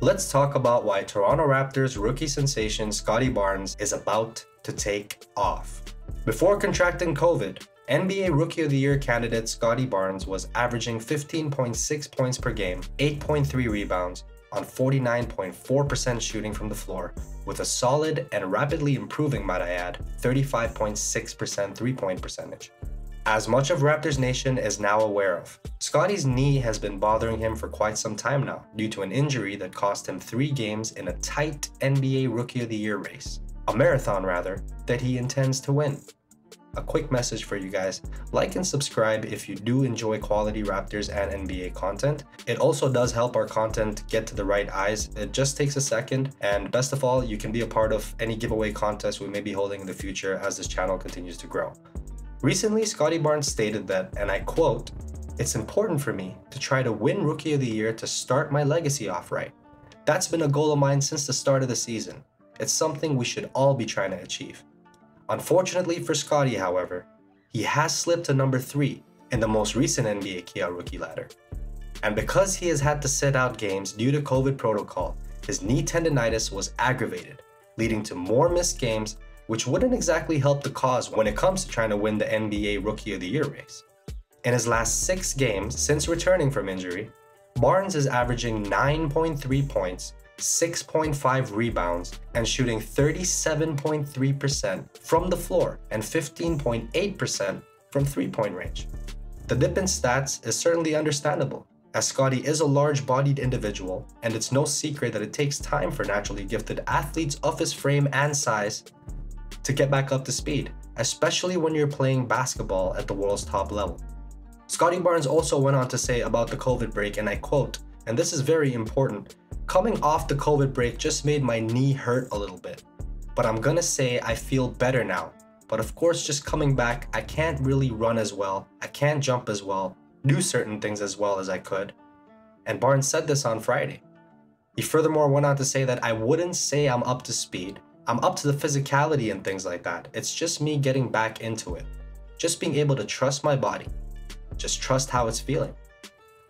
let's talk about why Toronto Raptors rookie sensation Scottie Barnes is about to take off. Before contracting COVID, NBA Rookie of the Year candidate Scottie Barnes was averaging 15.6 points per game, 8.3 rebounds, on 49.4% shooting from the floor, with a solid and rapidly improving, might I add, 35.6% three-point percentage. As much of Raptors Nation is now aware of, Scottie's knee has been bothering him for quite some time now due to an injury that cost him 3 games in a tight NBA Rookie of the Year race. A marathon, rather, that he intends to win. A quick message for you guys, like and subscribe if you do enjoy quality Raptors and NBA content. It also does help our content get to the right eyes. It just takes a second, and best of all, you can be a part of any giveaway contest we may be holding in the future as this channel continues to grow. Recently, Scottie Barnes stated that, and I quote, "It's important for me to try to win Rookie of the Year to start my legacy off right. That's been a goal of mine since the start of the season. It's something we should all be trying to achieve." Unfortunately for Scottie, however, he has slipped to number 3 in the most recent NBA KO rookie ladder. And because he has had to sit out games due to COVID protocol, his knee tendinitis was aggravated, leading to more missed games, which wouldn't exactly help the cause when it comes to trying to win the NBA Rookie of the Year race. In his last 6 games since returning from injury, Barnes is averaging 9.3 points, 6.5 rebounds, and shooting 37.3% from the floor and 15.8% from three-point range. The dip in stats is certainly understandable, as Scottie is a large-bodied individual, and it's no secret that it takes time for naturally gifted athletes of his frame and size to get back up to speed, especially when you're playing basketball at the world's top level. Scottie Barnes also went on to say about the COVID break, and I quote, and this is very important, "Coming off the COVID break just made my knee hurt a little bit, but I'm gonna say I feel better now. But of course, just coming back, I can't really run as well, I can't jump as well, do certain things as well as I could." And Barnes said this on Friday. He furthermore went on to say that, "I wouldn't say I'm up to speed. I'm up to the physicality and things like that. It's just me getting back into it. Just being able to trust my body. Just trust how it's feeling."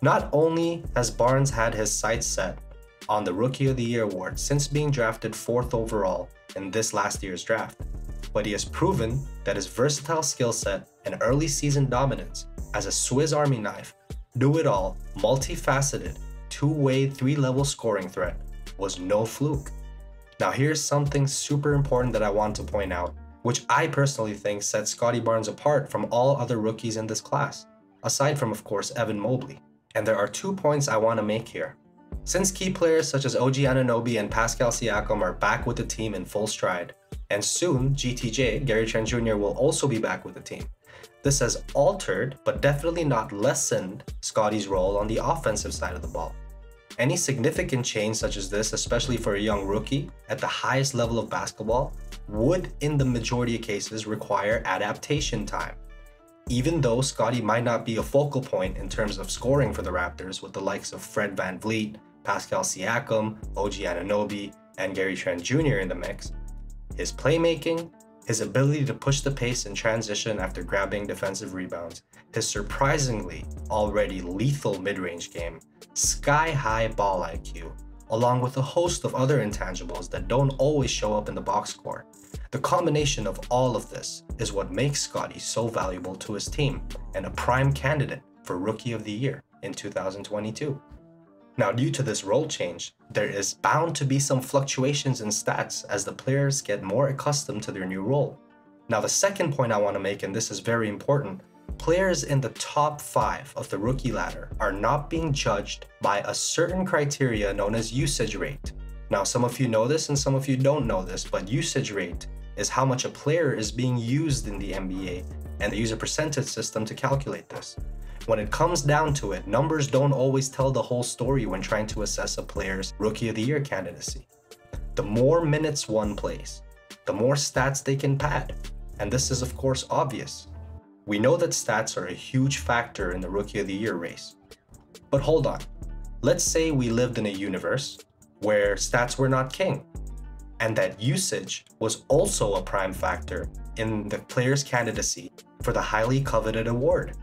Not only has Barnes had his sights set on the Rookie of the Year award since being drafted 4th overall in this last year's draft, but he has proven that his versatile skill set and early season dominance as a Swiss Army knife, do-it-all, multifaceted, 2-way, 3-level scoring threat was no fluke. Now here's something super important that I want to point out, which I personally think sets Scottie Barnes apart from all other rookies in this class, aside from, of course, Evan Mobley. And there are 2 points I want to make here. Since key players such as OG Anunoby and Pascal Siakam are back with the team in full stride, and soon GTJ, Gary Trent Jr. will also be back with the team, this has altered, but definitely not lessened, Scottie's role on the offensive side of the ball. Any significant change such as this, especially for a young rookie at the highest level of basketball, would in the majority of cases require adaptation time. Even though Scottie might not be a focal point in terms of scoring for the Raptors with the likes of Fred VanVleet, Pascal Siakam, OG Anunoby, and Gary Trent Jr. in the mix, his playmaking, his ability to push the pace in transition after grabbing defensive rebounds, his surprisingly already lethal mid-range game, sky-high ball IQ, along with a host of other intangibles that don't always show up in the box score. The combination of all of this is what makes Scottie so valuable to his team and a prime candidate for Rookie of the Year in 2022. Now, due to this role change, there is bound to be some fluctuations in stats as the players get more accustomed to their new role. Now, the second point I want to make, and this is very important, players in the top 5 of the rookie ladder are not being judged by a certain criteria known as usage rate. Now, some of you know this and some of you don't know this, but usage rate is how much a player is being used in the NBA, and they use a percentage system to calculate this. When it comes down to it, numbers don't always tell the whole story when trying to assess a player's Rookie of the Year candidacy. The more minutes one plays, the more stats they can pad, and this is of course obvious. We know that stats are a huge factor in the Rookie of the Year race. But hold on, let's say we lived in a universe where stats were not king, and that usage was also a prime factor in the player's candidacy for the highly coveted award.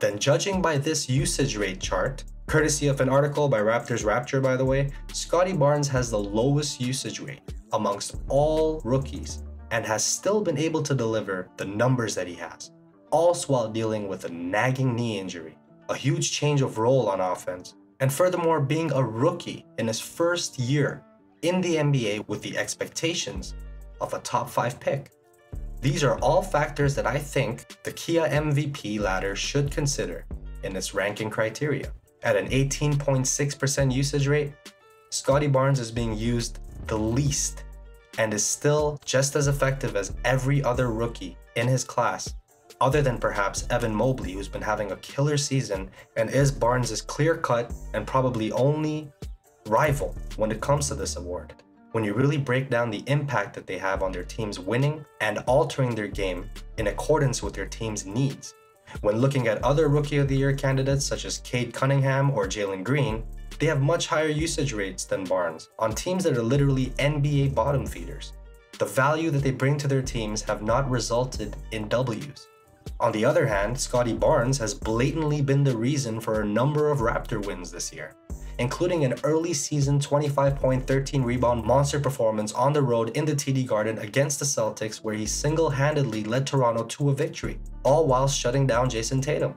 Then judging by this usage rate chart, courtesy of an article by Raptor by the way, Scottie Barnes has the lowest usage rate amongst all rookies and has still been able to deliver the numbers that he has, also while dealing with a nagging knee injury, a huge change of role on offense, and furthermore being a rookie in his first year in the NBA with the expectations of a top 5 pick. These are all factors that I think the Kia MVP ladder should consider in its ranking criteria. At an 18.6% usage rate, Scottie Barnes is being used the least and is still just as effective as every other rookie in his class, other than perhaps Evan Mobley, who's been having a killer season and is Barnes' clear-cut and probably only rival when it comes to this award. When you really break down the impact that they have on their team's winning and altering their game in accordance with their team's needs. When looking at other Rookie of the Year candidates such as Cade Cunningham or Jalen Green, they have much higher usage rates than Barnes on teams that are literally NBA bottom feeders. The value that they bring to their teams have not resulted in W's. On the other hand, Scottie Barnes has blatantly been the reason for a number of Raptor wins this year, including an early season 25.13 rebound monster performance on the road in the TD Garden against the Celtics, where he single-handedly led Toronto to a victory, all while shutting down Jason Tatum.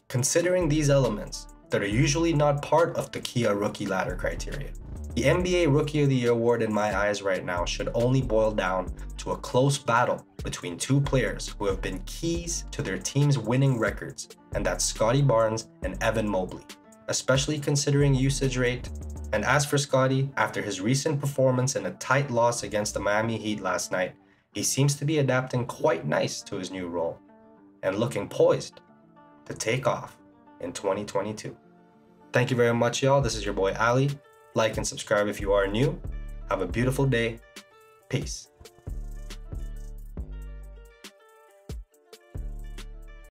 Considering these elements that are usually not part of the Kia rookie ladder criteria, the NBA Rookie of the Year award in my eyes right now should only boil down to a close battle between two players who have been keys to their team's winning records, and that's Scottie Barnes and Evan Mobley, especially considering usage rate. And as for Scottie, after his recent performance in a tight loss against the Miami Heat last night, he seems to be adapting quite nice to his new role and looking poised to take off in 2022. Thank you very much, y'all. This is your boy Ali. Like and subscribe if you are new. Have a beautiful day. Peace.